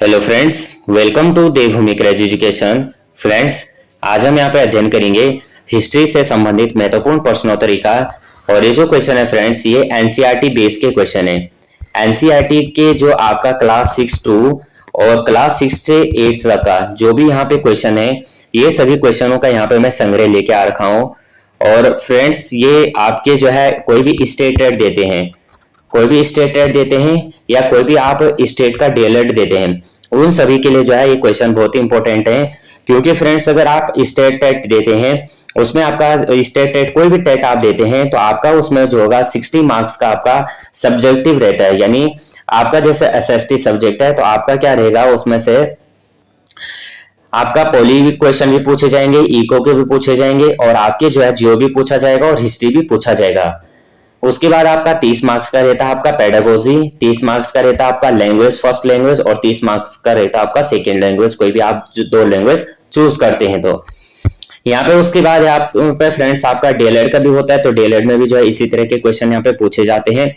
Hello friends, welcome to Devbhoomi craze education. Friends, आज हम यहाँ पे अध्ययन करेंगे हिस्ट्री से संबंधित महत्वपूर्ण प्रश्नोत्तरी का। और ये जो क्वेश्चन है फ्रेंड्स, ये एनसीईआरटी बेस के क्वेश्चन है। एनसीईआरटी के जो आपका क्लास 6 टू और क्लास 6 से 8 तक का जो भी यहाँ पे क्वेश्चन है, ये सभी क्वेश्चनों का यहाँ पे मैं संग्रह लेके आ रखा हूँ। और फ्रेंड्स, ये आपके जो है कोई भी स्टेट रेट देते हैं, कोई भी स्टेट रेट देते हैं या कोई भी आप स्टेट का डीएलएड देते हैं, उन सभी के लिए जो है ये क्वेश्चन बहुत ही इंपॉर्टेंट है। क्योंकि फ्रेंड्स, अगर आप स्टेट टेट देते हैं, उसमें आपका स्टेट टेट कोई भी टेट आप देते हैं तो आपका उसमें जो होगा 60 मार्क्स का आपका सब्जेक्टिव रहता है। यानी आपका जैसे एसएसटी सब्जेक्ट है तो आपका क्या रहेगा, उसमें से आपका पॉली क्वेश्चन भी पूछे जाएंगे, इको के भी पूछे जाएंगे और आपके जो है जियो भी पूछा जाएगा और हिस्ट्री भी पूछा जाएगा। उसके बाद आपका 30 मार्क्स का रहता है आपका पेडागोजी, 30 मार्क्स का रहता है आपका लैंग्वेज फर्स्ट लैंग्वेज और 30 मार्क्स का रहता है आपका सेकेंड लैंग्वेज, कोई भी आप जो 2 लैंग्वेज चूज करते हैं। तो यहाँ पे उसके बाद आप पे फ्रेंड्स आपका डीएलएड का भी होता है, तो डीएलएड में भी जो है इसी तरह के क्वेश्चन यहाँ पे पूछे जाते हैं।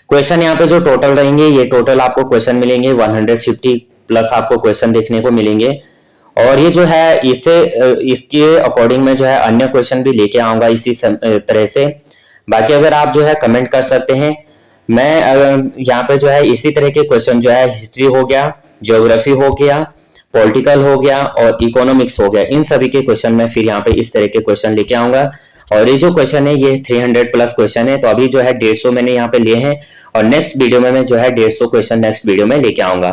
क्वेश्चन यहाँ पे जो टोटल रहेंगे, ये टोटल आपको क्वेश्चन मिलेंगे 150 प्लस आपको क्वेश्चन देखने को मिलेंगे। और ये जो है इसके अकॉर्डिंग में जो है अन्य क्वेश्चन भी लेके आऊंगा इसी तरह से। बाकी अगर आप जो है कमेंट कर सकते हैं। मैं यहाँ पे जो है इसी तरह के क्वेश्चन जो है हिस्ट्री हो गया, ज्योग्राफी हो गया, पॉलिटिकल हो गया और इकोनॉमिक्स हो गया, इन सभी के क्वेश्चन में फिर यहाँ पे इस तरह के क्वेश्चन लेके आऊंगा। और ये जो क्वेश्चन है ये 300 प्लस क्वेश्चन है, तो अभी जो है 150 मैंने यहाँ पे लिए हैं और नेक्स्ट वीडियो में मैं जो है 150 क्वेश्चन नेक्स्ट वीडियो में लेके आऊंगा।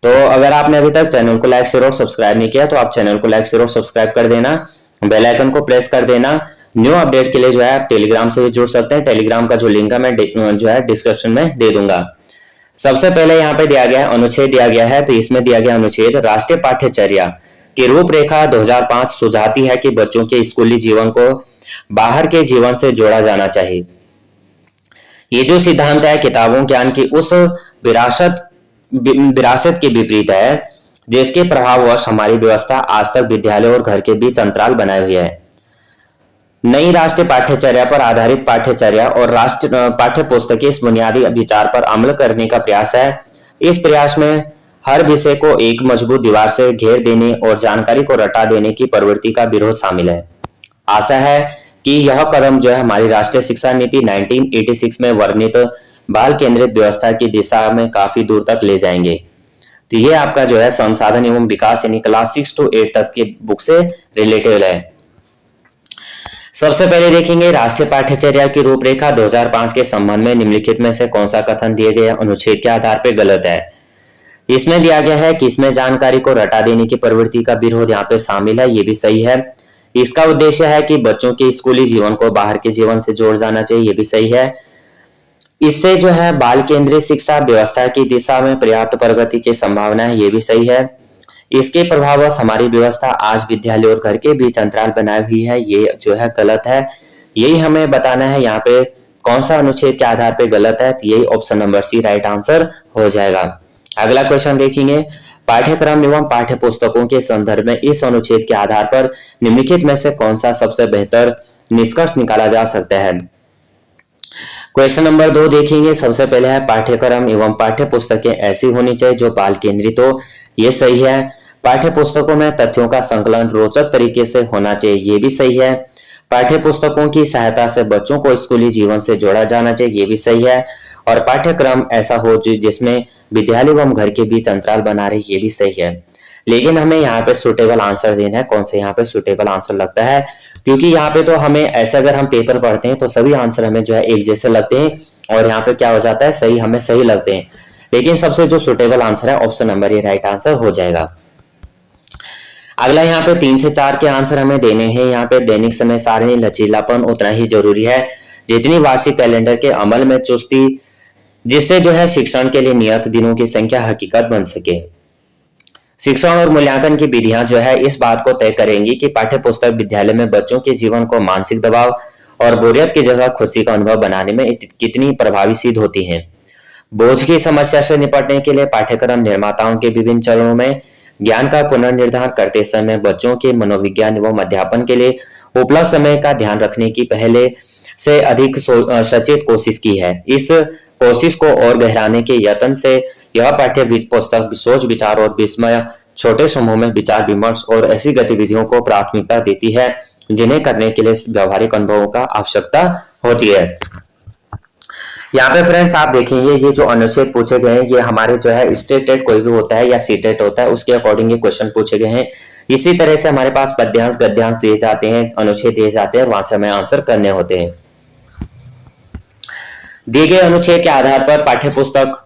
तो अगर आपने अभी तक चैनल को लाइक शेयर और सब्सक्राइब नहीं किया तो आप चैनल को लाइक शेयर और सब्सक्राइब कर देना, बेल आइकन को प्रेस कर देना। न्यू अपडेट के लिए जो है आप टेलीग्राम से भी जुड़ सकते हैं। टेलीग्राम का जो लिंक है मैं जो है डिस्क्रिप्शन में दे दूंगा। सबसे पहले यहाँ पे दिया गया अनुच्छेद दिया गया है, तो इसमें दिया गया अनुच्छेद राष्ट्रीय पाठ्यचर्या की रूपरेखा 2005 सुझाती है कि बच्चों के स्कूली जीवन को बाहर के जीवन से जोड़ा जाना चाहिए। ये जो सिद्धांत है किताबों ज्ञान की उस विरासत के विपरीत है जिसके प्रभाववश हमारी व्यवस्था आज तक विद्यालय और घर के बीच अंतराल बनाए हुए है। नई राष्ट्रीय पाठ्यचर्या पर आधारित पाठ्यचर्या और राष्ट्रीय पाठ्य पुस्तक के इस बुनियादी विचार पर अमल करने का प्रयास है। इस प्रयास में हर विषय को एक मजबूत दीवार से घेर देने और जानकारी को रटा देने की प्रवृत्ति का विरोध शामिल है। आशा है कि यह कदम जो है हमारी राष्ट्रीय शिक्षा नीति 1986 में वर्णित बाल केंद्रित व्यवस्था की दिशा में काफी दूर तक ले जाएंगे। तो ये आपका जो है संसाधन एवं विकास यानी क्लास 6 to 8 तक की बुक से रिलेटेड है। सबसे पहले देखेंगे राष्ट्रीय पाठ्यचर्या की रूपरेखा 2005 के संबंध में निम्नलिखित में से कौन सा कथन दिए गए अनुच्छेद के आधार पर गलत है। इसमें दिया गया है कि इसमें जानकारी को रटा देने की प्रवृत्ति का विरोध यहाँ पे शामिल है, ये भी सही है। इसका उद्देश्य है कि बच्चों के स्कूली जीवन को बाहर के जीवन से जोड़ जाना चाहिए, ये भी सही है। इससे जो है बाल केंद्रित शिक्षा व्यवस्था की दिशा में पर्याप्त प्रगति की संभावना है, ये भी सही है। इसके प्रभाववश हमारी व्यवस्था आज विद्यालय और घर के बीच अंतराल बनाई हुई है, ये जो है गलत है। यही हमें बताना है यहाँ पे कौन सा अनुच्छेद के आधार पे गलत है, तो यही option number C right answer हो जाएगा। अगला क्वेश्चन देखेंगे, पाठ्यक्रम एवं पाठ्य पुस्तकों के संदर्भ में इस अनुच्छेद के आधार पर निम्नलिखित में से कौन सा सबसे बेहतर निष्कर्ष निकाला जा सकता है। क्वेश्चन नंबर 2 देखेंगे। सबसे पहले है पाठ्यक्रम एवं पाठ्य पुस्तकें ऐसी होनी चाहिए जो बाल केंद्रित हो, ये सही है। पाठ्य पुस्तकों में तथ्यों का संकलन रोचक तरीके से होना चाहिए, ये भी सही है। पाठ्य पुस्तकों की सहायता से बच्चों को स्कूली जीवन से जोड़ा जाना चाहिए, ये भी सही है। और पाठ्यक्रम ऐसा हो जिसमें विद्यालय एवं घर के बीच अंतराल बना रहे, ये भी सही है। लेकिन हमें यहाँ पे सुटेबल आंसर देना है। कौन से यहाँ पे सुटेबल आंसर लगता है, क्योंकि यहाँ पे तो हमें ऐसे अगर हम पेपर पढ़ते हैं तो सभी आंसर हमें जो है एक जैसे लगते हैं और यहाँ पे क्या हो जाता है, सही हमें सही लगते हैं। लेकिन सबसे जो सुटेबल आंसर है ऑप्शन नंबर ए राइट आंसर हो जाएगा। अगला यहाँ पे 3 से 4 के आंसर हमें देने हैं। यहाँ पे दैनिक समय सारणी लचीलापन उतना ही जरूरी है जितनी वार्षिक कैलेंडर के अमल में चुस्ती, जिससे जो है शिक्षण के लिए नियत दिनों की संख्या हकीकत बन सके। शिक्षण और मूल्यांकन की विधियां जो है इस बात को तय करेंगी कि पाठ्य पुस्तक विद्यालय में बच्चों के जीवन को मानसिक दबाव और बोरियत की जगह खुशी का अनुभव बनाने में कितनी प्रभावी सिद्ध होती हैं। बोझ की समस्या से निपटने के लिए पाठ्यक्रम निर्माताओं के विभिन्न चरणों में ज्ञान का पुनर्निर्धारण करते समय बच्चों के मनोविज्ञान एवं अध्यापन के लिए उपलब्ध समय का ध्यान रखने की पहले से अधिक सचेत कोशिश की है। इस कोशिश को और गहराने के यत्न से यह पाठ्य पुस्तक सोच, विचार और विस्मय, छोटे समूह में विचार विमर्श और ऐसी गतिविधियों को प्राथमिकता देती है जिन्हें करने के लिए व्यवहारिक अनुभवों का आवश्यकता होती है। यहाँ पे फ्रेंड्स आप देखेंगे ये जो अनुच्छेद पूछे गए हैं ये हमारे जो है स्टेट टेट कोई भी होता है या सी टेट होता है उसके अकॉर्डिंग ये क्वेश्चन पूछे गए हैं। इसी तरह से हमारे पास पद्यांश गद्यांश दिए जाते हैं, अनुच्छेद दिए जाते हैं और वहां से हमें आंसर करने होते हैं। दिए गए अनुच्छेद के आधार पर पाठ्य पुस्तक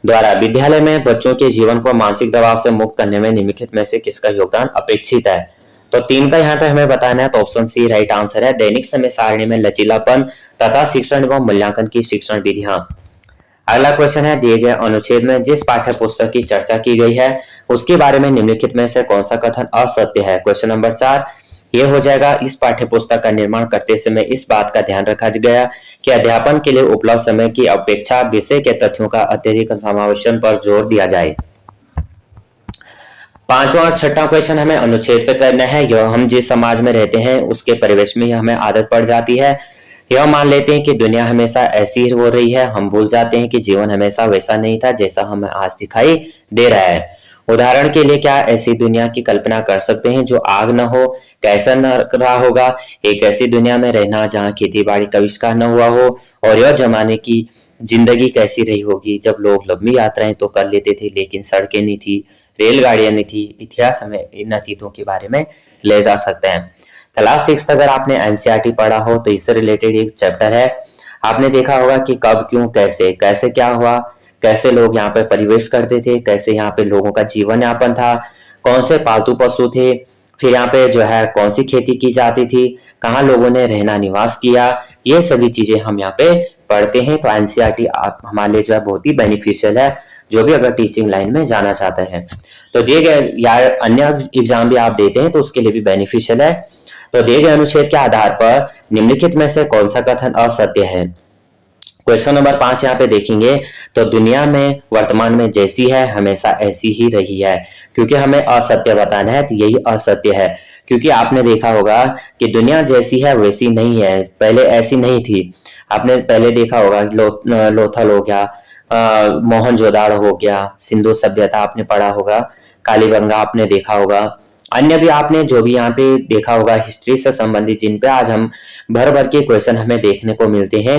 द्वारा विद्यालय में बच्चों के जीवन को मानसिक दबाव से मुक्त करने में निम्नलिखित में से किसका योगदान अपेक्षित है? तो 3 का यहाँ पे हमें बताना है, तो ऑप्शन सी राइट आंसर है। दैनिक समय सारणी में लचीलापन तथा शिक्षण एवं मूल्यांकन की शिक्षण विधियां। अगला क्वेश्चन है, दिए गए अनुच्छेद में जिस पाठ्य पुस्तक की चर्चा की गई है उसके बारे में निम्नलिखित में से कौन सा कथन असत्य है? क्वेश्चन नंबर 4 ये हो जाएगा, इस पाठ्य पुस्तक का निर्माण करते समय इस बात का ध्यान रखा गया कि अध्यापन के लिए उपलब्ध समय की अपेक्षा विषय के तथ्यों का अत्यधिक समावेशन पर जोर दिया जाए। 5वां और 6वां क्वेश्चन हमें अनुच्छेद पे करना है। यह हम जिस समाज में रहते हैं उसके परिवेश में हमें आदत पड़ जाती है। यह मान लेते हैं कि दुनिया हमेशा ऐसी ही हो रही है, हम भूल जाते हैं कि जीवन हमेशा वैसा नहीं था जैसा हमें आज दिखाई दे रहा है। उदाहरण के लिए क्या ऐसी दुनिया की कल्पना कर सकते हैं जो आग न हो? कैसा न रहा होगा एक ऐसी दुनिया में रहना जहां खेती बाड़ी का आविष्कार न हुआ हो? और यह जमाने की जिंदगी कैसी रही होगी जब लोग लंबी यात्राएं तो कर लेते थे लेकिन सड़कें नहीं थी, रेलगाड़ियां नहीं थी। इतिहास हमें इन अतीतों के बारे में ले जा सकते हैं। क्लास 6 अगर आपने एनसीईआरटी पढ़ा हो तो इससे रिलेटेड एक चैप्टर है। आपने देखा होगा कि कब क्यों कैसे कैसे क्या हुआ, कैसे लोग यहाँ पे परिवेश करते थे, कैसे यहाँ पे लोगों का जीवन यापन था, कौन से पालतू पशु थे, फिर यहाँ पे जो है कौन सी खेती की जाती थी, कहाँ लोगों ने रहना निवास किया, ये सभी चीजें हम यहाँ पे पढ़ते हैं। तो एनसीईआरटी हमारे लिए जो है बहुत ही बेनिफिशियल है जो भी अगर टीचिंग लाइन में जाना चाहता है। तो दिए गए या अन्य एग्जाम भी आप देते हैं तो उसके लिए भी बेनिफिशियल है। तो दिए गए अनुच्छेद के आधार पर निम्नलिखित में से कौन सा कथन असत्य है? क्वेश्चन नंबर 5 यहाँ पे देखेंगे तो दुनिया में वर्तमान में जैसी है हमेशा ऐसी ही रही है, क्योंकि हमें असत्य बताना है तो यही असत्य है। क्योंकि आपने देखा होगा कि दुनिया जैसी है वैसी नहीं है, पहले ऐसी नहीं थी। आपने पहले देखा होगा लोथल हो गया, मोहनजोदाड़ो हो गया, सिंधु सभ्यता आपने पढ़ा होगा, कालीबंगा आपने देखा होगा, अन्य भी आपने जो भी यहाँ पे देखा होगा हिस्ट्री से संबंधित जिन पे आज हम भर भर के क्वेश्चन हमें देखने को मिलते हैं।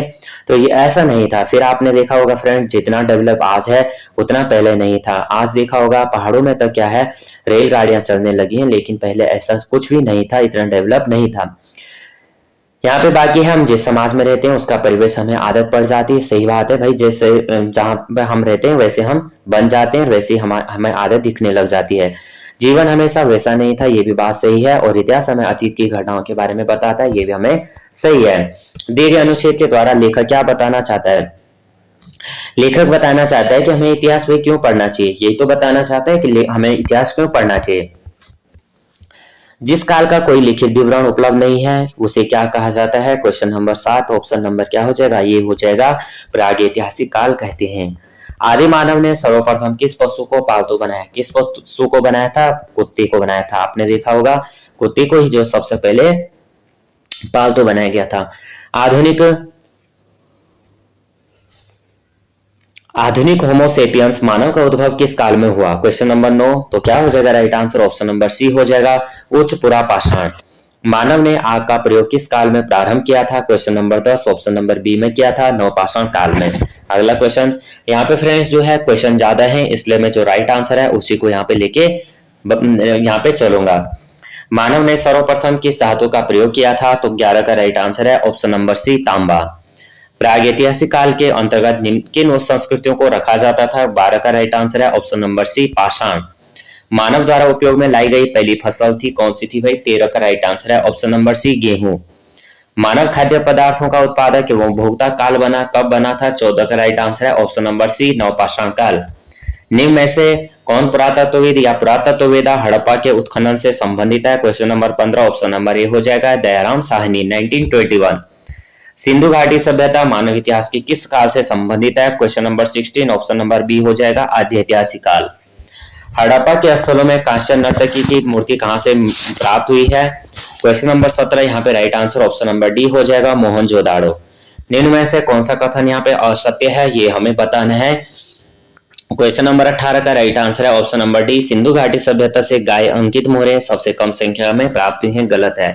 तो ये ऐसा नहीं था। फिर आपने देखा होगा फ्रेंड जितना डेवलप आज है उतना पहले नहीं था। आज देखा होगा पहाड़ों में तो क्या है रेलगाड़ियां चलने लगी हैं, लेकिन पहले ऐसा कुछ भी नहीं था, इतना डेवलप नहीं था। यहाँ पे बाकी हम जिस समाज में रहते हैं उसका परिवेश हमें आदत पड़ जाती है। सही बात है भाई, जैसे जहाँ पे हम रहते हैं वैसे हम बन जाते हैं, वैसे हमें आदत दिखने लग जाती है। जीवन हमेशा वैसा नहीं था, ये भी बात सही है। और इतिहास हमें अतीत की घटनाओं के बारे में बताता है, ये भी हमें सही है। दिए गए अनुच्छेद के द्वारा लेखक क्या बताना चाहता है? लेखक बताना चाहता है कि हमें इतिहास में क्यों पढ़ना चाहिए। यही तो बताना चाहता है कि हमें इतिहास क्यों पढ़ना चाहिए। जिस काल का कोई लिखित विवरण उपलब्ध नहीं है उसे क्या कहा जाता है? क्वेश्चन नंबर 7 ऑप्शन नंबर क्या हो जाएगा? ये हो जाएगा प्रागैतिहासिक काल कहते हैं। आदि मानव ने सर्वप्रथम किस पशु को पालतू बनाया? किस पशु को बनाया था? कुत्ते को बनाया था। आपने देखा होगा कुत्ते को ही जो सबसे पहले पालतू बनाया गया था। आधुनिक होमोसेपियंस मानव का उद्भव किस काल में हुआ? क्वेश्चन नंबर 9 तो क्या हो जाएगा right answer? Option number C हो जाएगा उच्च पुरापाषाण। मानव ने आग का प्रयोग किस काल में प्रारंभ किया था? Question number 10 option number B में किया था नवपाषाण काल में। अगला क्वेश्चन यहाँ पे फ्रेंड्स जो है क्वेश्चन ज्यादा है इसलिए मैं जो राइट आंसर है उसी को यहाँ पे लेके यहाँ पे चलूंगा। मानव ने सर्वप्रथम किस धातु का प्रयोग किया था? तो 11 का राइट आंसर है ऑप्शन नंबर सी तांबा। प्रागैतिहासिक काल के अंतर्गत किन संस्कृतियों को रखा जाता था? 12 का राइट आंसर है ऑप्शन नंबर सी पाषाण। मानव द्वारा उपयोग में लाई गई पहली फसल थी कौन सी थी भाई? 13 का राइट आंसर है ऑप्शन नंबर सी गेहूं। मानव खाद्य पदार्थों का उत्पादक एवं उपभोक्ता काल बना कब बना था? 14 का राइट आंसर है ऑप्शन नंबर सी नवपाषाण काल। निम्न में से कौन पुरातत्वविद या पुरातत्ववेदा हड़प्पा के उत्खनन से संबंधित है? क्वेश्चन नंबर 15 ऑप्शन नंबर ए हो जाएगा दयाराम साहनी 1921। सिंधु घाटी सभ्यता मानव इतिहास के किस काल से संबंधित है? Question number 16 option number B हो जाएगा आद्य ऐतिहासिक काल। हड़प्पा के स्थलों में कांस्य नर्तकी की मूर्ति कहां से प्राप्त हुई है? क्वेश्चन नंबर 17 यहाँ पे right answer option number D हो जाएगा मोहनजोदाड़ो। निम्न में से कौन सा कथन यहाँ पे असत्य है ये हमें बताना है। क्वेश्चन नंबर 18 का राइट आंसर है ऑप्शन नंबर डी, सिंधु घाटी सभ्यता से गाय अंकित मोहरें सबसे कम संख्या में प्राप्त हुई हैं, गलत है।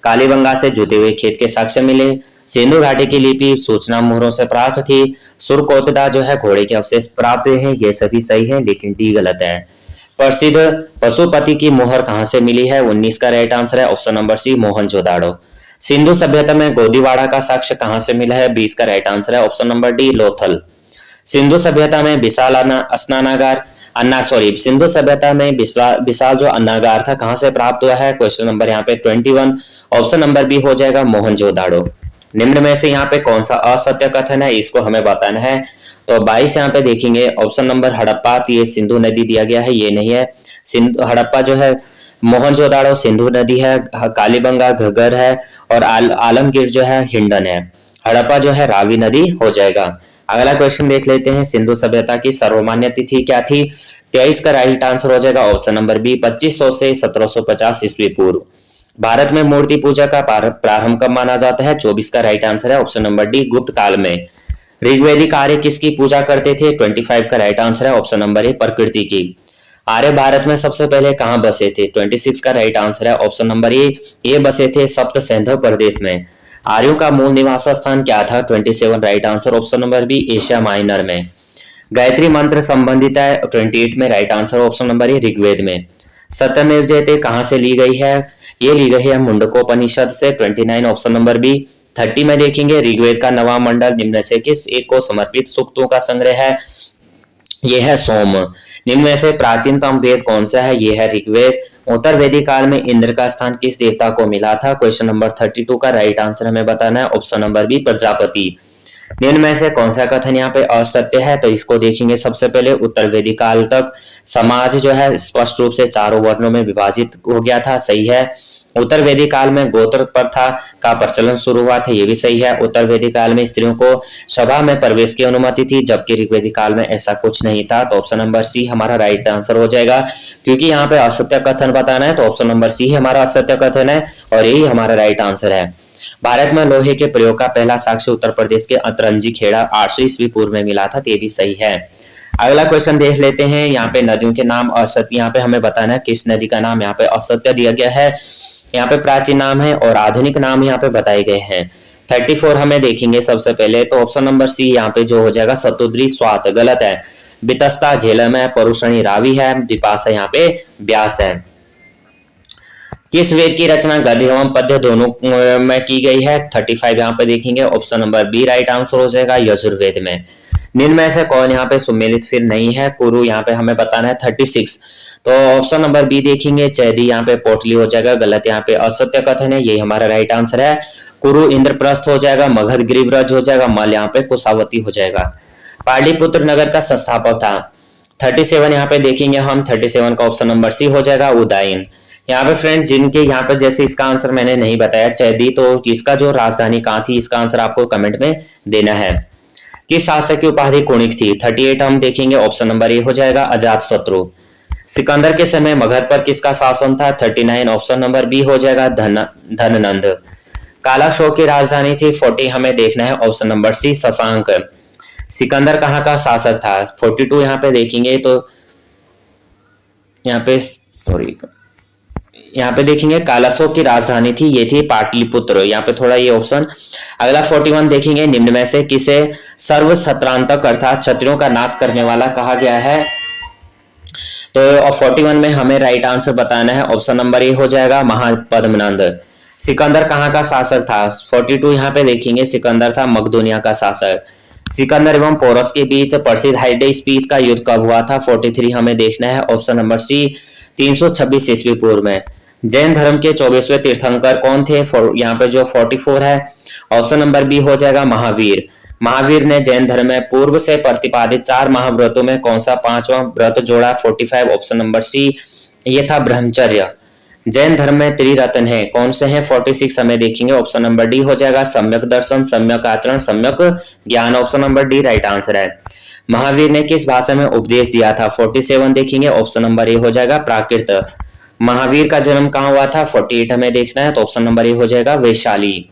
कालीबंगा से जुते हुए खेत के साक्ष्य मिले। सिंधु घाटी की लिपि सूचना मोहरों से प्राप्त थी। सुरकोटदा जो है घोड़े के अवशेष प्राप्त हुए हैं, ये सभी सही है, लेकिन डी गलत है। प्रसिद्ध पशुपति की मोहर कहां से मिली है? 19 का राइट आंसर है ऑप्शन नंबर सी, मोहनजोदाड़ो। सिंधु सभ्यता में गोदीवाड़ा का साक्ष्य कहां से मिला है? 20 का राइट आंसर है option number D, Lothal. Sindhu सभ्यता में विशाल स्नानागार सिंधु सभ्यता में विशाल जो अन्नागार था कहां से प्राप्त हुआ है? क्वेश्चन नंबर यहाँ पे 21, ऑप्शन नंबर बी हो जाएगा, मोहनजोदाड़ो। निम्न में से यहाँ पे कौन सा असत्य कथन है, इसको हमें बताना है। तो 22 यहाँ पे देखेंगे ऑप्शन नंबर हड़प्पा, तो ये सिंधु नदी दिया गया है, ये नहीं है। सिंधु हड़प्पा जो है, मोहनजोदाड़ो सिंधु नदी है, कालीबंगा घग्गर है, और आलमगीर जो है हिंडन है। हड़प्पा जो है रावी नदी हो जाएगा। अगला क्वेश्चन देख लेते हैं, सिंधु सभ्यता की सर्वमान्य तिथि क्या थी? 23 का राइट आंसर हो जाएगा ऑप्शन नंबर बी, 2500 से 1750 ईस्वी पूर्व। भारत में मूर्ति पूजा का प्रारंभ कब माना जाता है? 24 का राइट आंसर है ऑप्शन नंबर डी, गुप्त काल में। ऋग्वेदिक आर्य किसकी पूजा करते थे? 25 का राइट आंसर है ऑप्शन नंबर ए, प्रकृति की। आर्य भारत में सबसे पहले कहां बसे थे? 26 का राइट आंसर है ऑप्शन नंबर ए, ये बसे थे सप्त सिंधु प्रदेश में। आर्यों का मूल निवास स्थान क्या था? 27 right answer option number B, Asia Minor में। गायत्री मंत्र संबंधित है 28 में, right answer option number A, Rigveda में। सत्यमेव जयते कहां से ली गई है? ये ली गई है मुंडकोपनिषद से, 29 ऑप्शन नंबर बी। 30 में देखेंगे, ऋग्वेद का नवा मंडल निम्न से किस एक को समर्पित सूक्तों का संग्रह है? यह है सोम। निम्न में से प्राचीनतम वेद कौन सा है? यह है ऋग्वेद। उत्तर वैदिक काल में इंद्र का स्थान किस देवता को मिला था? क्वेश्चन नंबर 32 का राइट आंसर हमें बताना है ऑप्शन नंबर बी, प्रजापति। निम्न में से कौन सा कथन यहाँ पे असत्य है? तो इसको देखेंगे। सबसे पहले उत्तर वैदिक काल तक समाज जो है स्पष्ट रूप से चारों वर्णों में विभाजित हो गया था, सही है। उत्तर वैदिक काल में गोत्र प्रथा का प्रचलन शुरू हुआ था, ये भी सही है। उत्तर वैदिक काल में स्त्रियों को सभा में प्रवेश की अनुमति थी, जबकि ऋग्वेदिक काल में ऐसा कुछ नहीं था। तो ऑप्शन नंबर सी हमारा राइट आंसर हो जाएगा। क्योंकि यहाँ पे असत्य कथन बताना है, तो ऑप्शन नंबर सी हमारा असत्य कथन है और यही हमारा राइट आंसर है। भारत में लोहे के प्रयोग का पहला साक्ष्य उत्तर प्रदेश के अतरंजी खेड़ा 800 ईस्वी पूर्व में मिला था, ये भी सही है। अगला क्वेश्चन देख लेते हैं। यहाँ पे नदियों के नाम असत्य, यहाँ पे हमें बताना है किस नदी का नाम यहाँ पे असत्य दिया गया है। यहाँ पे प्राचीन नाम है और आधुनिक नाम यहाँ पे बताए गए हैं। 34 हमें देखेंगे सबसे पहले, तो ऑप्शन नंबर सी यहाँ पे जो हो जाएगा सतुद्री स्वात, गलत है। बितस्ता झेलम है, परुषणी रावी है, विपाशा यहाँ पे व्यास है। किस वेद की रचना गद्य एवं पद्य दोनों में की गई है? 35 यहाँ पे देखेंगे, option number B right answer हो जाएगा, यजुर्वेद में। निम्न में से कौन यहाँ पे सुमेलित फिर नहीं है? कुरु यहाँ पे हमें बताना है 36, तो ऑप्शन नंबर बी देखेंगे, चैदी यहाँ पे पोटली हो जाएगा, गलत। यहाँ पे असत्य कथन है, ये हमारा राइट आंसर है। कुरु इंद्रप्रस्थ हो जाएगा, मगध गिरिव्रज हो जाएगा, मल यहाँ पे कुशावती हो जाएगा। पाटलिपुत्र नगर का संस्थापक था 37 यहाँ पे देखेंगे हम, 37 का ऑप्शन नंबर सी हो जाएगा, उदयन। यहाँ पे फ्रेंड जिनके यहाँ पे जैसे इसका आंसर मैंने नहीं बताया चैदी, तो इसका जो राजधानी कहाँ थी इसका आंसर आपको कमेंट में देना है। किस शासक की उपाधि कुणिक थी? 38 हम देखेंगे, ऑप्शन नंबर ए हो जाएगा, अजातशत्रु। सिकंदर के समय मगध पर किसका शासन था? 39 ऑप्शन नंबर बी हो जाएगा, धननंद। काला शोक की राजधानी थी 40 हमें देखना है, option number C, Shashank. Sikandar कहाँ का शासक था? 42 यहाँ पे देखेंगे, तो यहाँ पे सॉरी यहाँ पे देखेंगे कालाशोक की राजधानी थी, ये थी पाटलिपुत्र, यहाँ पे थोड़ा ये ऑप्शन। अगला 41 देखेंगे, निम्न में से किसे सर्व शत्रांतक अर्थात क्षत्रियों का नाश करने वाला कहा गया है? तो 41 में हमें राइट आंसर बताना है, ऑप्शन नंबर ए हो जाएगा, महापद्मनंद। सिकंदर कहाँ का शासक था? 42 यहाँ पे देखेंगे, सिकंदर था मकदोनिया का शासक। सिकंदर एवं पोरस के बीच प्रसिद्ध हाइडेस्पीस का युद्ध कब हुआ था? 43 हमें देखना है, ऑप्शन नंबर सी, 326 ईस्वी पूर्व में। जैन धर्म के 24वें तीर्थंकर कौन थे? यहाँ पे जो 44 है, ऑप्शन नंबर बी हो जाएगा, महावीर। महावीर ने जैन धर्म में पूर्व से प्रतिपादित 4 महाव्रतों में कौन सा 5वां व्रत जोड़ा? 45 ऑप्शन नंबर सी, ये था ब्रह्मचर्य। जैन धर्म में त्रिरत्न है, कौन से हैं? 46 हमें देखेंगे, ऑप्शन नंबर डी हो जाएगा, सम्यक दर्शन, सम्यक आचरण, सम्यक ज्ञान, option number D right answer है। महावीर ने किस भाषा में उपदेश दिया था? 47 देखेंगे, ऑप्शन नंबर ए हो जाएगा, प्राकृत। महावीर का जन्म कहाँ हुआ था? 48 हमें देखना है, तो ऑप्शन नंबर ए हो जाएगा, वैशाली।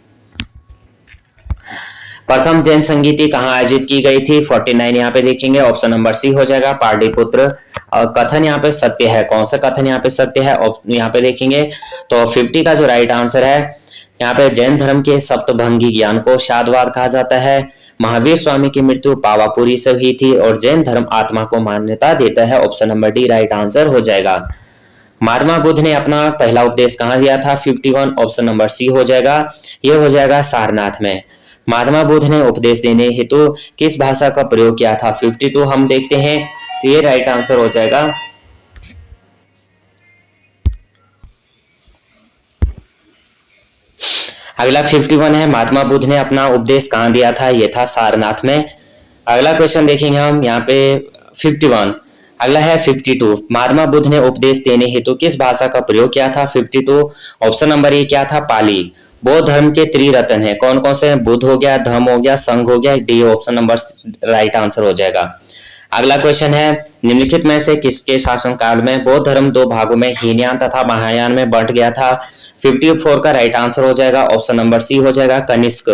प्रथम जैन संगीति कहाँ आयोजित की गई थी? 49 यहाँ पे देखेंगे, ऑप्शन नंबर सी हो जाएगा पाटलिपुत्र। और कथन यहाँ पे सत्य है, कौन सा कथन यहाँ पे सत्य है? यहाँ पे देखेंगे तो 50 का जो राइट आंसर है यहाँ पे, जैन धर्म के सप्तभंगी ज्ञान को शादवाद कहा जाता है। महावीर स्वामी की मृत्यु पावापुरी से हुई थी और जैन धर्म आत्मा को मान्यता देता है। Option number D right answer हो जाएगा। महात्मा बुद्ध ने अपना पहला उपदेश कहाँ दिया था? 51 ऑप्शन नंबर सी हो जाएगा, ये हो जाएगा सारनाथ में। महात्मा बुद्ध ने उपदेश देने हेतु किस भाषा का प्रयोग किया था? 52 हम देखते हैं, तो ये राइट आंसर हो जाएगा। अगला 51 है, महात्मा बुद्ध ने अपना उपदेश कहाँ दिया था? ये था सारनाथ में। अगला क्वेश्चन देखेंगे हम यहाँ पे 51। अगला है 52, महात्मा बुद्ध ने उपदेश देने हेतु किस भाषा का प्रयोग किया था? 52 ऑप्शन नंबर ए क्या था? पाली। बौद्ध धर्म के त्रिरत्न है, कौन कौन से हैं? बुद्ध हो गया, धम्म हो गया, संघ हो गया, D option number right answer हो जाएगा। अगला क्वेश्चन है, निम्नलिखित में से किसके शासनकाल में बौद्ध धर्म दो भागों में हीनयान तथा महायान में बंट गया था? 54 का राइट आंसर हो जाएगा, ऑप्शन नंबर सी हो जाएगा कनिष्क।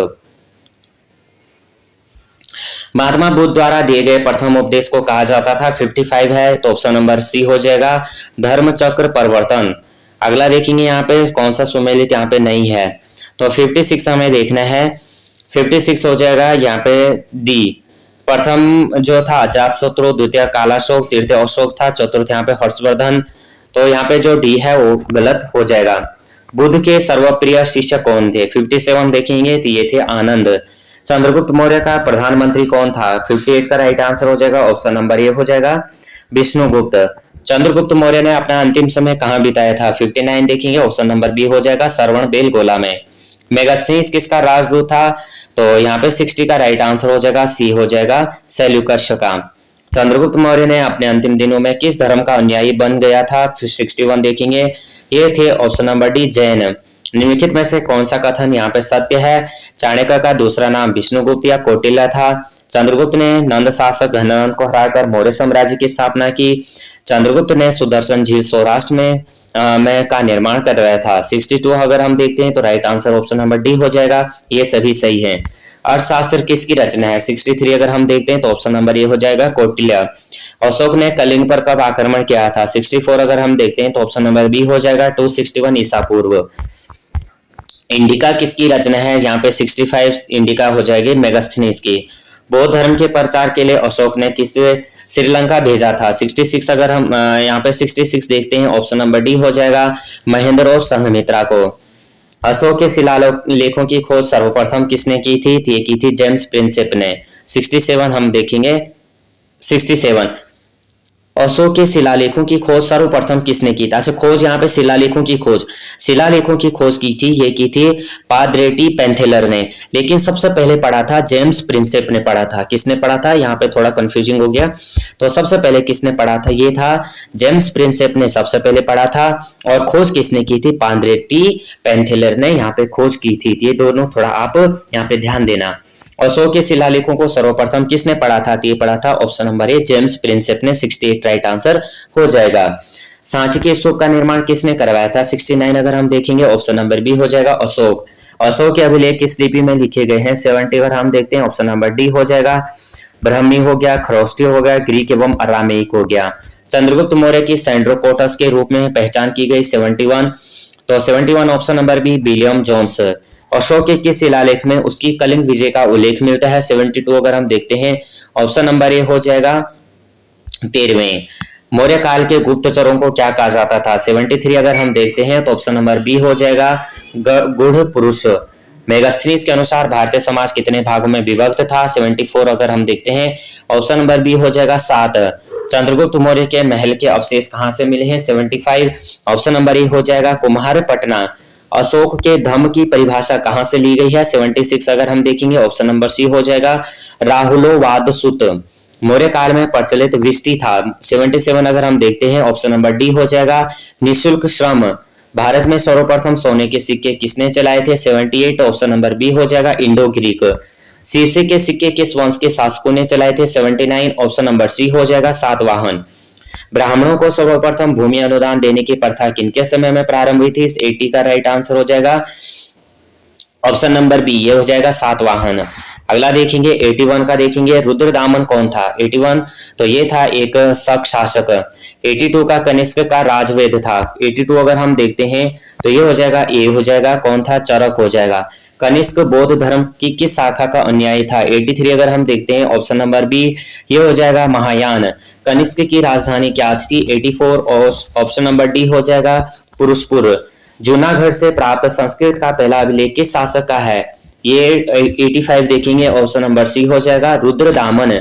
महात्मा बुद्ध द्वारा दिए गए प्रथम उपदेश को कहा जाता था? 55 है, तो ऑप्शन नंबर सी हो जाएगा धर्म चक्र परिवर्तन। अगला देखेंगे यहाँ पे कौन सा सुमेलित यहाँ पे नहीं है, तो 56 हमें देखना है। 56 हो जाएगा यहाँ पे डी। प्रथम जो था अजातशत्रु, द्वितीय कालाशोक, तृतीय अशोक था, चतुर्थ यहाँ पे हर्षवर्धन। तो यहाँ पे जो डी है वो गलत हो जाएगा। बुद्ध के सर्वप्रिय शिष्य कौन थे? 57 देखेंगे तो ये थे आनंद। चंद्रगुप्त मौर्य का प्रधानमंत्री कौन था? 58 का राइट आंसर हो जाएगा, ऑप्शन नंबर ए हो जाएगा विष्णुगुप्त। चंद्रगुप्त मौर्य ने अपना अंतिम समय कहाँ बिताया था? 59 देखेंगे, ऑप्शन नंबर बी हो जाएगा श्रवण बेलगोला में। मेगास्थनीज किसका राजदूत था? तो यहाँ पे 60 का राइट आंसर हो जाएगा, सी हो जाएगा सेल्यूकस का। चंद्रगुप्त मौर्य ने अपने अंतिम दिनों में किस धर्म का अनुयायी बन गया था? फिर 61 देखेंगे, ये थे ऑप्शन नंबर डी जैन। निम्नलिखित में से कौन सा कथन यहाँ पे सत्य है? चाणक्य का दूसरा नाम विष्णुगुप्त या कौटिल्य था। चंद्रगुप्त ने नंद शासक घननंद को हराकर मौर्य साम्राज्य की स्थापना की। चंद्रगुप्त ने सुदर्शन झील सौराष्ट्र में का निर्माण कर रहा था। 62 अगर हम देखते हैं तो right answer option number D हो जाएगा, ये सभी सही है। अर्थशास्त्र किसकी रचना है? 63 अगर हम देखते हैं तो ऑप्शन नंबर ए हो जाएगा कौटिल्य। अशोक ने कलिंग पर कब आक्रमण किया था? 64 अगर हम देखते हैं तो ऑप्शन नंबर बी हो जाएगा 261 ईसा पूर्व। इंडिका किसकी रचना है? यहाँ पे 65 इंडिका हो जाएगी मेगास्थनीज की। बौद्ध धर्म के प्रचार के लिए अशोक ने किसे श्रीलंका भेजा था? 66 अगर हम यहाँ पे 66 देखते हैं, ऑप्शन नंबर डी हो जाएगा महेंद्र और संघमित्रा को। अशोक के शिलालेखों की खोज सर्वप्रथम किसने की थी? ये की थी जेम्स प्रिंसेप ने। 67 हम देखेंगे, 67 अशोक के शिलालेखों की खोज सर्वप्रथम किसने की थी? अच्छा, खोज यहाँ पे शिलालेखों की खोज की थी, ये की थी पादरेटी पेंथेलर ने, लेकिन सबसे पहले पढ़ा था जेम्स प्रिंसेप ने पढ़ा था। किसने पढ़ा था? यहाँ पे थोड़ा कंफ्यूजिंग हो गया, तो सबसे पहले किसने पढ़ा था? ये था जेम्स प्रिंसेप ने सबसे पहले पढ़ा था। और खोज किसने की थी? पादरेटी पेंथेलर ने यहाँ पे खोज की थी। ये दोनों थोड़ा आप यहाँ पे ध्यान देना। अशोक के शिलालेखों को सर्वप्रथम किसने पढ़ा था? ये पढ़ा था ऑप्शन नंबर ए जेम्स प्रिंसेप ने। 68 राइट आंसर हो जाएगा। सांची के स्तूप का निर्माण किसने करवाया था? 69 अगर हम देखेंगे, ऑप्शन नंबर बी हो जाएगा अशोक। अशोक के अभिलेख किस लिपि में लिखे गए हैं? 70 अगर हम देखते हैं, ऑप्शन नंबर डी हो जाएगा ब्राह्मी हो गया, खरोष्टी हो गया, ग्रीक एवं अरामेइक हो गया। चंद्रगुप्त मौर्य की सेंड्रोकोटस के रूप में पहचान की गई 71, तो 71 option number B William Jones. Ashok के किस शिलालेख में उसकी कलिंग विजय का उल्लेख मिलता है? 72 अगर हम देखते हैं, ऑप्शन नंबर ए हो जाएगा 13वें। मौर्य काल के गुप्तचरों को क्या कहा जाता था? 73 अगर हम देखते हैं तो ऑप्शन नंबर बी हो जाएगा गूढ़ पुरुष। मेगास्थनीज के अनुसार भारतीय समाज कितने भागों में विभक्त था? 74 अगर हम देखते हैं, ऑप्शन नंबर बी हो जाएगा 7। चंद्रगुप्त मौर्य के महल के अवशेष कहां से मिले हैं? 75 ऑप्शन नंबर ए हो जाएगा कुम्हारपटना। अशोक के धम्म की परिभाषा कहां से ली गई है? 76 अगर हम देखेंगे, ऑप्शन नंबर सी हो जाएगा राहुलोवाद सुत। मौर्य काल में प्रचलित विष्टि था। 77 अगर हम देखते हैं, ऑप्शन नंबर डी हो जाएगा निःशुल्क श्रम। भारत में सर्वप्रथम सोने के सिक्के किसने चलाए थे? 78 ऑप्शन नंबर बी हो जाएगा इंडो ग्रीक। शीशे के सिक्के किस वंश के शासकों ने चलाए थे? 79 ऑप्शन नंबर सी हो जाएगा सातवाहन। ब्राह्मणों को सर्वप्रथम भूमि अनुदान देने की प्रथा किनके समय में प्रारंभ हुई थी? 80 का राइट आंसर हो जाएगा ऑप्शन नंबर बी, ये हो जाएगा सातवाहन। अगला देखेंगे 81 का देखेंगे, रुद्रदामन कौन था? 81 तो ये था एक शक शासक। 82 का कनिष्क का राजवेद था। 82 अगर हम देखते हैं तो ये हो जाएगा ए हो जाएगा, कौन था? चरक हो जाएगा। कनिष्क बौद्ध धर्म की किस शाखा का अनुयायी था? 83 अगर हम देखते हैं ऑप्शन नंबर बी, ये हो जाएगा महायान। कनिष्क की राजधानी क्या थी? 84 और ऑप्शन नंबर डी हो जाएगा पुरुषपुर। जूनागढ़ से प्राप्त संस्कृत का पहला अभिलेख किस शासक का है? ये 85 देखेंगे, ऑप्शन नंबर सी हो जाएगा रुद्रदामन।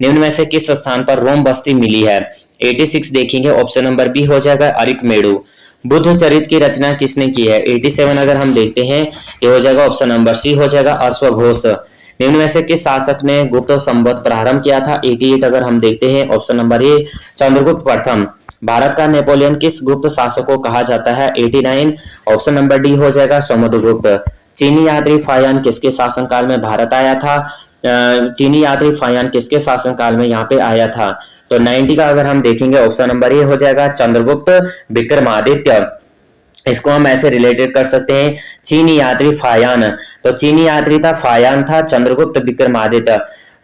निम्न में से किस स्थान पर रोम बस्ती मिली है? 86 देखेंगे, ऑप्शन नंबर बी हो जाएगा अरिकमेडु। बुद्ध चरित्र की रचना किसने की है? 87 अगर हम देखते हैं ये हो जाएगा ऑप्शन नंबर सी हो जाएगा अश्वघोष। निम्न में से किस शासक ने गुप्त संवत प्रारंभ किया था? 88 अगर हम देखते हैं ऑप्शन नंबर ए चंद्रगुप्त प्रथम। भारत का नेपोलियन किस गुप्त शासक को कहा जाता है? 89 ऑप्शन नंबर डी हो जाएगा समुद्रगुप्त। चीनी यात्री फायान किसके शासनकाल में भारत आया था? चीनी यात्री फायान किसके शासनकाल में यहाँ पे आया था? तो 90 का अगर हम देखेंगे ऑप्शन नंबर ए हो जाएगा चंद्रगुप्त विक्रमादित्य। इसको हम ऐसे रिलेटेड कर सकते हैं, चीनी यात्री फायान, तो चीनी यात्री था फायान था चंद्रगुप्त विक्रमादित्य।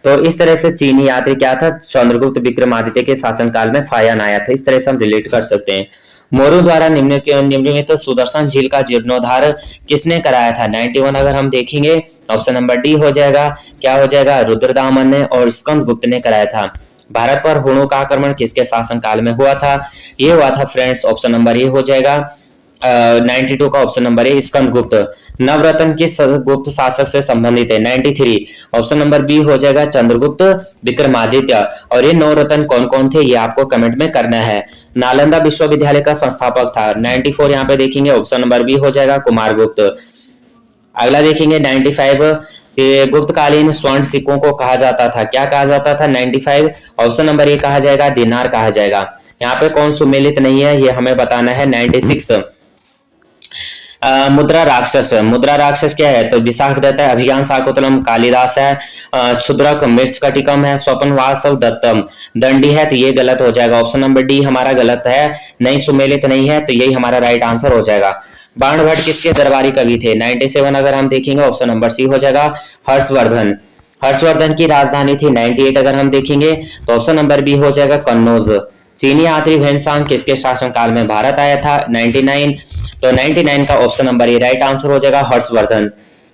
तो इस तरह से चीनी यात्री क्या था? चंद्रगुप्त विक्रमादित्य के शासनकाल में फायान आया था। इस तरह से हम रिलेट कर सकते हैं। मोरू द्वारा निम्नलिखित सुदर्शन झील का जीर्णोद्धार किसने कराया था? 91 अगर हम देखेंगे ऑप्शन नंबर डी हो जाएगा, क्या हो जाएगा? रुद्रदामन ने और स्कंदगुप्त ने कराया था। भारत पर हुणों का आक्रमण किसके शासनकाल में हुआ था? ये हुआ था फ्रेंड्स, ऑप्शन नंबर ए हो जाएगा 92 का ऑप्शन नंबर ए स्कंदगुप्त। नवरत्न किस गुप्त शासक से संबंधित है? 93 ऑप्शन नंबर बी हो जाएगा चंद्रगुप्त विक्रमादित्य। और ये नवरत्न कौन कौन थे ये आपको कमेंट में करना है। नालंदा विश्वविद्यालय का संस्थापक था? 94 यहाँ पे देखेंगे, ऑप्शन नंबर बी हो जाएगा कुमारगुप्त। अगला देखेंगे 95, गुप्तकालीन स्वर्ण सिक्कों को कहा जाता था, क्या कहा जाता था? 95 ऑप्शन नंबर ए कहा जाएगा दिनार कहा जाएगा। यहाँ पे कौन सुमेलित नहीं है ये हमें बताना है। 96 मुद्रा राक्षस, मुद्रा राक्षस क्या है? तो विशाखदत्त है, अभिज्ञान शाकुंतलम कालिदास है, क्षुद्रक मृच्छकटिकम है, स्वपनवासव दत्तम दंडी है, तो ये गलत हो जाएगा। ऑप्शन नंबर डी हमारा गलत है, नहीं सुमेलित नहीं है, तो यही हमारा राइट आंसर हो जाएगा। बाणभट्ट किसके दरबारी कवि थे? 97 अगर हम देखेंगे ऑप्शन नंबर सी हो जाएगा हर्षवर्धन। हर्षवर्धन की राजधानी थी 98 अगर हम देखेंगे तो ऑप्शन नंबर बी हो जाएगा कन्नौज। चीनी यात्री वेनसांग किसके शासनकाल में भारत आया था? 99, तो 99 का ऑप्शन नंबर ए राइट आंसर हो जाएगा हर्षवर्धन।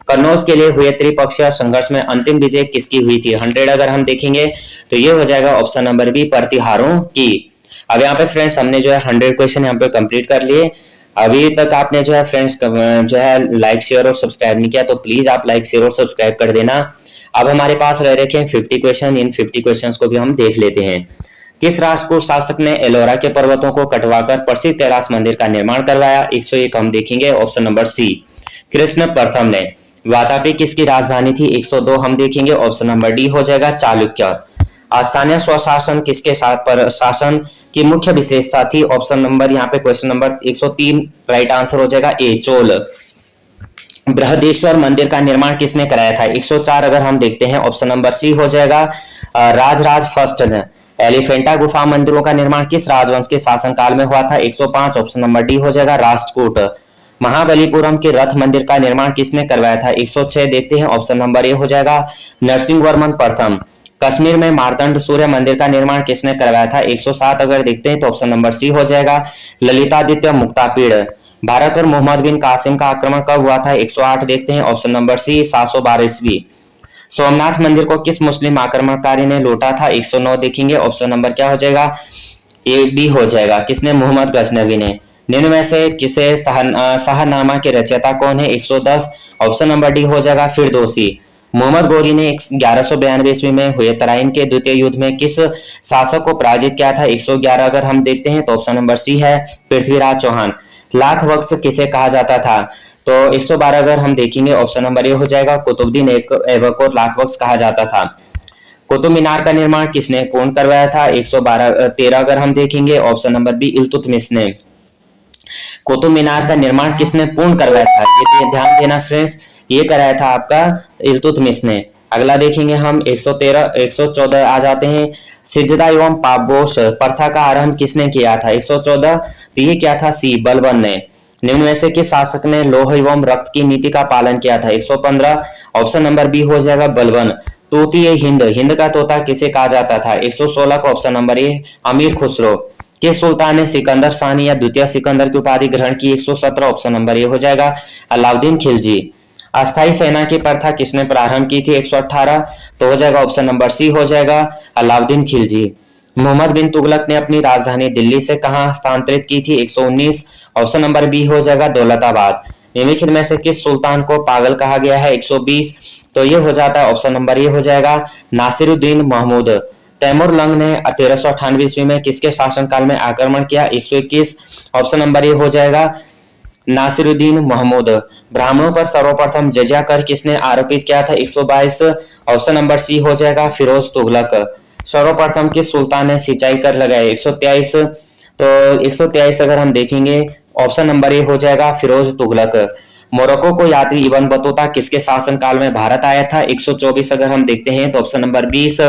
कन्नौज के लिए हुए त्रिपक्षीय संघर्ष में अंतिम विजय किसकी हुई थी? 100 अगर हम देखेंगे तो ये हो जाएगा ऑप्शन नंबर बी प्रतिहारों की। अब यहाँ पे फ्रेंड्स हमने जो है 100 क्वेश्चन यहाँ पे कंप्लीट कर लिए। अभी तक आपने जो है फ्रेंड्स जो है लाइक शेयर और सब्सक्राइब नहीं किया तो प्लीज आप लाइक शेयर और सब्सक्राइब कर देना। अब हमारे पास रह रखे हैं 50 क्वेश्चन, इन 50 क्वेश्चंस को भी हम देख लेते हैं। किस राष्ट्रकूट शासक ने एलोरा के पर्वतों को कटवाकर प्रसिद्ध कैलाश मंदिर का निर्माण करवाया? 101 हम देखेंगे ऑप्शन नंबर सी कृष्ण प्रथम ने। वातापी किसकी राजधानी थी? 102 हम देखेंगे ऑप्शन नंबर डी हो जाएगा चालुक्य। स्थानीय स्वशासन किसके शासन की मुख्य विशेषता थी? ऑप्शन नंबर यहाँ पे क्वेश्चन नंबर 103 राइट आंसर हो जाएगा ए चोल। बृहदेश्वर मंदिर का निर्माण किसने कराया था? 104 अगर हम देखते हैं ऑप्शन नंबर सी हो जाएगा राजराज फर्स्ट ने। एलिफेंटा गुफा मंदिरों का निर्माण किस राजवंश के शासनकाल में हुआ था? 105 ऑप्शन नंबर डी हो जाएगा राष्ट्रकूट। महाबलीपुरम के रथ मंदिर का निर्माण किसने करवाया था? 106 देखते हैं ऑप्शन नंबर ए हो जाएगा नरसिंहवर्मन प्रथम। कश्मीर में मार्तंड सूर्य मंदिर का निर्माण किसने करवाया था? 107 अगर देखते हैं तो ऑप्शन नंबर सी हो जाएगा ललितादित्य मुक्तापीड़। भारत पर मोहम्मद बिन कासिम का आक्रमण कब हुआ था? 108 देखते हैं ऑप्शन नंबर सी 712 ईस्वी। सोमनाथ मंदिर को किस मुस्लिम आक्रमणकारी ने लूटा था? 109 देखेंगे ऑप्शन नंबर क्या हो जाएगा ए बी हो जाएगा, किसने? मोहम्मद गजनवी ने। निम्न में से किसे शाहनामा के रचयिता कौन है? 110 ऑप्शन नंबर डी हो जाएगा फिरदौसी। मोहम्मद गौरी ने 1192 ईस्वी में हुए तराइन के द्वितीय युद्ध में किस शासक को पराजित किया था? 111 अगर हम देखते हैं तो ऑप्शन नंबर सी है पृथ्वीराज चौहान। लाख वक्स किसे कहा जाता था? तो 112 अगर हम देखेंगे ऑप्शन नंबर ए हो जाएगा कुतुबुद्दीन ऐबक को लाख वक्स कहा जाता था। कुतुब मीनार का निर्माण किसने पूर्ण करवाया था? 113 अगर हम देखेंगे ऑप्शन नंबर बी इल्तुतमिश ने। कुतुब मीनार का निर्माण किसने पूर्ण करवाया था? ये ध्यान देना फ्रेंड्स, ये कराया था आपका इल्तुतमिश ने। अगला देखेंगे हम 114 आ जाते हैं। सिजदा एवं पापोश प्रथा का आरंभ किसने किया था? 114 तो ये क्या था? सी बलबन ने। निम्न में से किस शासक ने लौह एवं रक्त की नीति का पालन किया था? 115 ऑप्शन नंबर बी हो जाएगा बलबन। तूतीय हिंद, हिंद का तोता किसे कहा जाता था? 116 का ऑप्शन नंबर ए अमीर खुसरो। किस सुल्तान ने सिकंदर सानी या द्वितीय सिकंदर की उपाधि ग्रहण की? 117 ऑप्शन नंबर ए हो जाएगा अलाउद्दीन खिलजी। अस्थायी सेना की प्रथा किसने प्रारंभ की थी? 118 तो हो जाएगा ऑप्शन नंबर सी हो जाएगा अलाउद्दीन खिलजी। मोहम्मद बिन तुगलक ने अपनी राजधानी दिल्ली से कहां स्थानांतरित की थी? 119 ऑप्शन नंबर बी हो जाएगा दौलताबाद। निम्नलिखित में से किस सुल्तान को पागल कहा गया है? 120 तो ये हो जाता है ऑप्शन नंबर ए हो जाएगा नासिरुद्दीन महमूद। तैमूर लंग ने 1398 ईस्वी में किसके शासनकाल में आक्रमण किया? 121 ऑप्शन नंबर ए हो जाएगा नासिरुद्दीन महमूद। ब्राह्मणों पर सर्वप्रथम जजिया कर किसने आरोपित किया था? 122 ऑप्शन नंबर सी हो जाएगा फिरोज तुगलक। सर्वप्रथम किस सुल्तान ने सिंचाई कर लगाए? 123 तो 123 अगर हम देखेंगे ऑप्शन नंबर ए हो जाएगा फिरोज तुगलक। मोरक्को को यात्री इब्न बतूता किसके शासनकाल में भारत आया था? 124 अगर हम देखते हैं तो ऑप्शन नंबर 20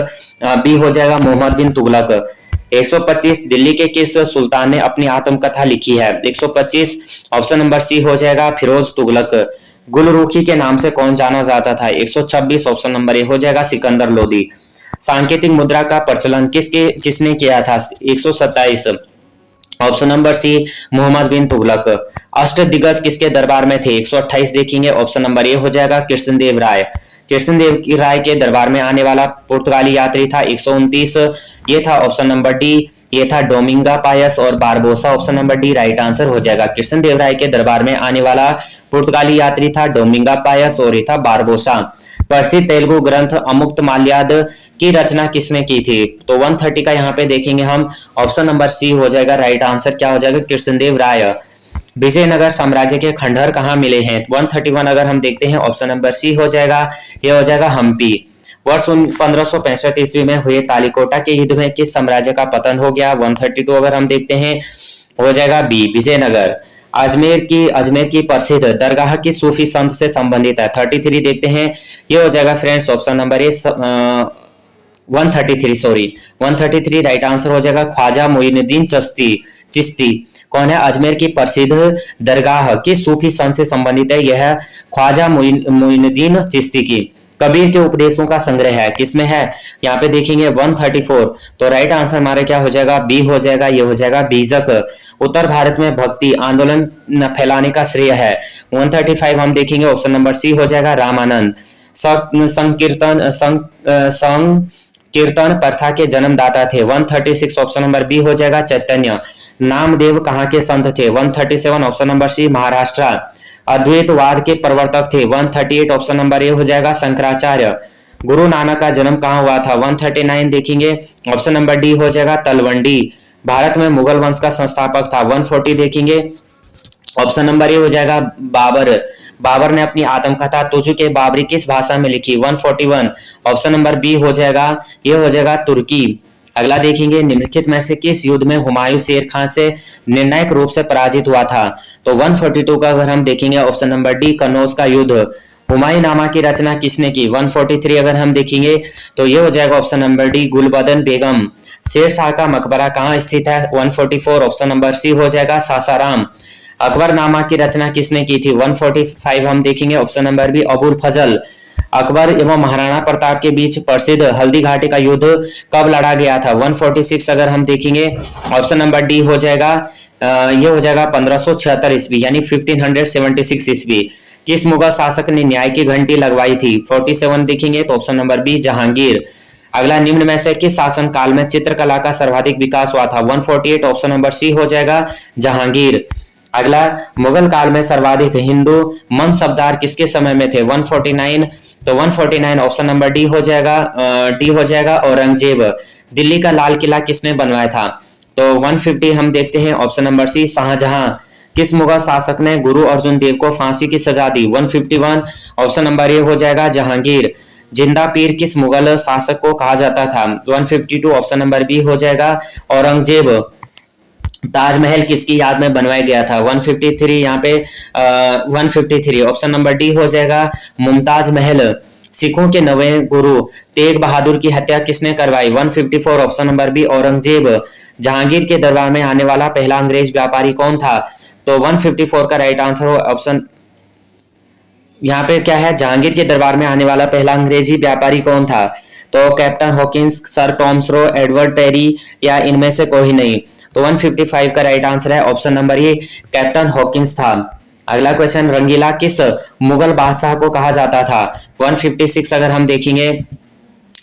बी हो जाएगा मोहम्मद बिन तुगलक। 125 दिल्ली के किस सुल्तान ने अपनी आत्मकथा लिखी है? 125 ऑप्शन नंबर सी हो जाएगा फिरोज तुगलक। गुलरुखी के नाम से कौन जाना जाता था? 126 ऑप्शन नंबर ए हो जाएगा सिकंदर लोदी। सांकेतिक मुद्रा का प्रचलन किसने किया था? 127 ऑप्शन नंबर सी मोहम्मद बिन तुगलक। अष्टदिग्गज किसके दरबार में थे? 128 देखेंगे ऑप्शन नंबर ए हो जाएगा कृष्णदेव राय। कृष्णदेव राय के दरबार में आने वाला पुर्तगाली यात्री था 129 ये था ऑप्शन नंबर डी ये था डोमिंगा पायस और Barbosa. Option number D right answer हो जाएगा। कृष्णदेव राय के दरबार में आने वाला पुर्तगाली यात्री था डोमिंगा पायस और ये था बारबोसा। प्रसिद्ध तेलुगु ग्रंथ अमुक्तमाल्याद की रचना किसने की थी? तो 130 का यहाँ पे देखेंगे हम ऑप्शन नंबर सी हो जाएगा राइट आंसर क्या हो जाएगा कृष्णदेव राय। विजयनगर साम्राज्य के खंडहर कहाँ मिले हैं? 131 अगर हम देखते हैं ऑप्शन नंबर सी हो जाएगा ये हो जाएगा हम्पी। वर्ष 1565 ईस्वी में हुए तालिकोटा के युद्ध में किस साम्राज्य का पतन हो गया? 132 अगर हम देखते हैं हो जाएगा बी विजयनगर। अजमेर की प्रसिद्ध दरगाह की सूफी संत से संबंधित है? 33 देखते हैं ये हो जाएगा फ्रेंड्स ऑप्शन नंबर ए 133 राइट आंसर हो जाएगा ख्वाजा मोइनुद्दीन चिश्ती। कौन है? अजमेर की प्रसिद्ध दरगाह की सूफी संत से संबंधित है यह ख्वाजा मोइनुद्दीन चिश्ती की। कबीर के उपदेशों का संग्रह है किसमें है? यहाँ पे देखेंगे 134 तो राइट आंसर हमारा क्या हो जाएगा बी हो जाएगा ये हो जाएगा बीजक। उत्तर भारत में भक्ति आंदोलन फैलाने का श्रेय है? 135 हम देखेंगे ऑप्शन नंबर सी हो जाएगा रामानंद। संकीर्तन प्रथा के जन्मदाता थे? 136 ऑप्शन नंबर बी हो जाएगा चैतन्य। नामदेव कहाँ के संत थे? 137 ऑप्शन नंबर सी महाराष्ट्र। अद्वैतवाद के प्रवर्तक थे? 138 ऑप्शन नंबर ए हो जाएगा शंकराचार्य। गुरु नानक का जन्म कहाँ हुआ था? 139 देखेंगे ऑप्शन नंबर डी हो जाएगा तलवंडी। भारत में मुगल वंश का संस्थापक था? 140 देखेंगे ऑप्शन नंबर ए हो जाएगा बाबर ने अपनी आत्मकथा तुझ के बाबरी किस भाषा में लिखी? 141 ऑप्शन नंबर बी हो जाएगा ये हो जाएगा तुर्की। अगला देखेंगे निम्नलिखित में से किस युद्ध में हुमायूं शेर खान से निर्णायक रूप से पराजित हुआ था? तो 142 का अगर हम देखेंगे ऑप्शन नंबर डी कनौज का युद्ध। हुमायूंनामा की रचना किसने की? 143 अगर हम देखेंगे तो ये हो जाएगा ऑप्शन नंबर डी गुलबदन बेगम। शेर शाह का मकबरा कहाँ स्थित है? 144 ऑप्शन नंबर सी हो जाएगा सासाराम। अकबरनामा की रचना किसने की थी? 145 हम देखेंगे ऑप्शन नंबर बी अबुल फजल। अकबर एवं महाराणा प्रताप के बीच प्रसिद्ध हल्दी घाटी का युद्ध कब लड़ा गया था? 146 अगर हम देखेंगे ऑप्शन नंबर डी हो जाएगा ये हो जाएगा 1576 ईस्वी यानी 1576 ईस्वी। किस मुगल शासक ने न्याय की घंटी लगवाई थी? 47 देखेंगे तो ऑप्शन नंबर बी जहांगीर। अगला निम्न में से किस शासन काल में चित्रकला का सर्वाधिक विकास हुआ था? 148 ऑप्शन नंबर सी हो जाएगा जहांगीर। अगला मुगल काल में सर्वाधिक हिंदू मनसबदार किसके समय में थे? 149 तो 149 ऑप्शन नंबर डी हो जाएगा औरंगजेब। दिल्ली का लाल किला किसने बनवाया था? तो 150 हम देखते हैं ऑप्शन नंबर सी शाहजहां। किस मुगल शासक ने गुरु अर्जुन देव को फांसी की सजा दी? 151 ऑप्शन नंबर ए हो जाएगा जहांगीर। जिंदा पीर किस मुगल शासक को कहा जाता था? 152 ऑप्शन नंबर बी हो जाएगा औरंगजेब। ताजमहल किसकी याद में बनवाया गया था? 153 यहाँ पे 153 ऑप्शन नंबर डी हो जाएगा मुमताज महल। सिखों के नवें गुरु तेग बहादुर की हत्या किसने करवाई? 154 option number B Aurangzeb. Jahangir के दरबार में आने वाला पहला अंग्रेज व्यापारी कौन था? तो 154 का राइट आंसर हो ऑप्शन, यहाँ पे क्या है, जहांगीर के दरबार में आने वाला पहला अंग्रेजी व्यापारी कौन था? तो Captain Hawkins, Sir Thomas Roe, Edward Terry या इनमें से कोई नहीं। तो 155 का राइट आंसर है option number A, Captain Hawkins था। अगला क्वेश्चन, रंगीला किस मुगल बादशाह को कहा जाता था? 156 अगर हम देखेंगे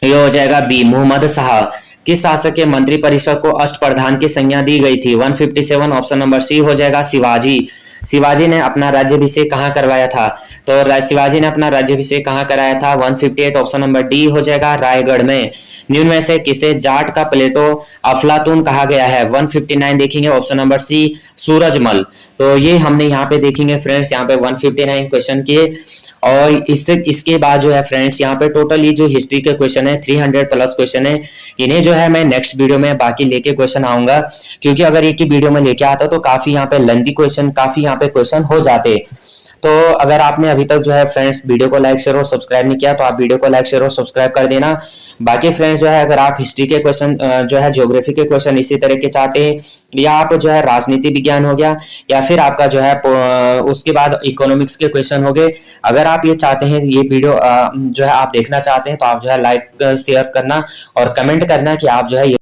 ये हो जाएगा बी, मुहम्मद शाह। किस शासक के मंत्री परिषद को अष्टप्रधान की संज्ञा दी गई थी? 157 ऑप्शन नंबर सी हो जाएगा, शिवाजी। शिवाजी ने अपना राज्याभिषेक कहाँ करवाया था? तो शिवाजी ने अपना राज्याभिषेक कहाँ कराया था? 158 ऑप्शन नंबर डी हो जाएगा, रायगढ़ में। निम्न में से किसे जाट का प्लेटो अफलातून कहा गया है? 159 देखेंगे ऑप्शन नंबर सी, सूरजमल। तो ये हमने यहाँ पे देखेंगे फ्रेंड्स, यहाँ पे 159 क्वेश्चन किए। और इसके बाद जो है फ्रेंड्स, यहाँ पे टोटल ये जो हिस्ट्री के क्वेश्चन है 300 प्लस क्वेश्चन है। इन्हें जो है मैं नेक्स्ट वीडियो में बाकी लेके क्वेश्चन आऊंगा, क्योंकि अगर एक ही वीडियो में लेके आता तो काफी यहाँ पे लेंथी क्वेश्चन, काफी यहाँ पे क्वेश्चन हो जाते। तो अगर आपने अभी तक जो है फ्रेंड्स वीडियो को लाइक शेयर और सब्सक्राइब नहीं किया तो आप वीडियो को लाइक शेयर और सब्सक्राइब कर देना। बाकी फ्रेंड्स जो है, अगर आप हिस्ट्री के क्वेश्चन जो है, ज्योग्राफी के क्वेश्चन इसी तरह के चाहते हैं, या आप जो है राजनीति विज्ञान हो गया, या फिर आपका जो है उसके बाद इकोनॉमिक्स के क्वेश्चन हो गए, अगर आप ये चाहते हैं, ये वीडियो जो है आप देखना चाहते हैं, तो आप जो है लाइक शेयर करना और कमेंट करना कि आप जो है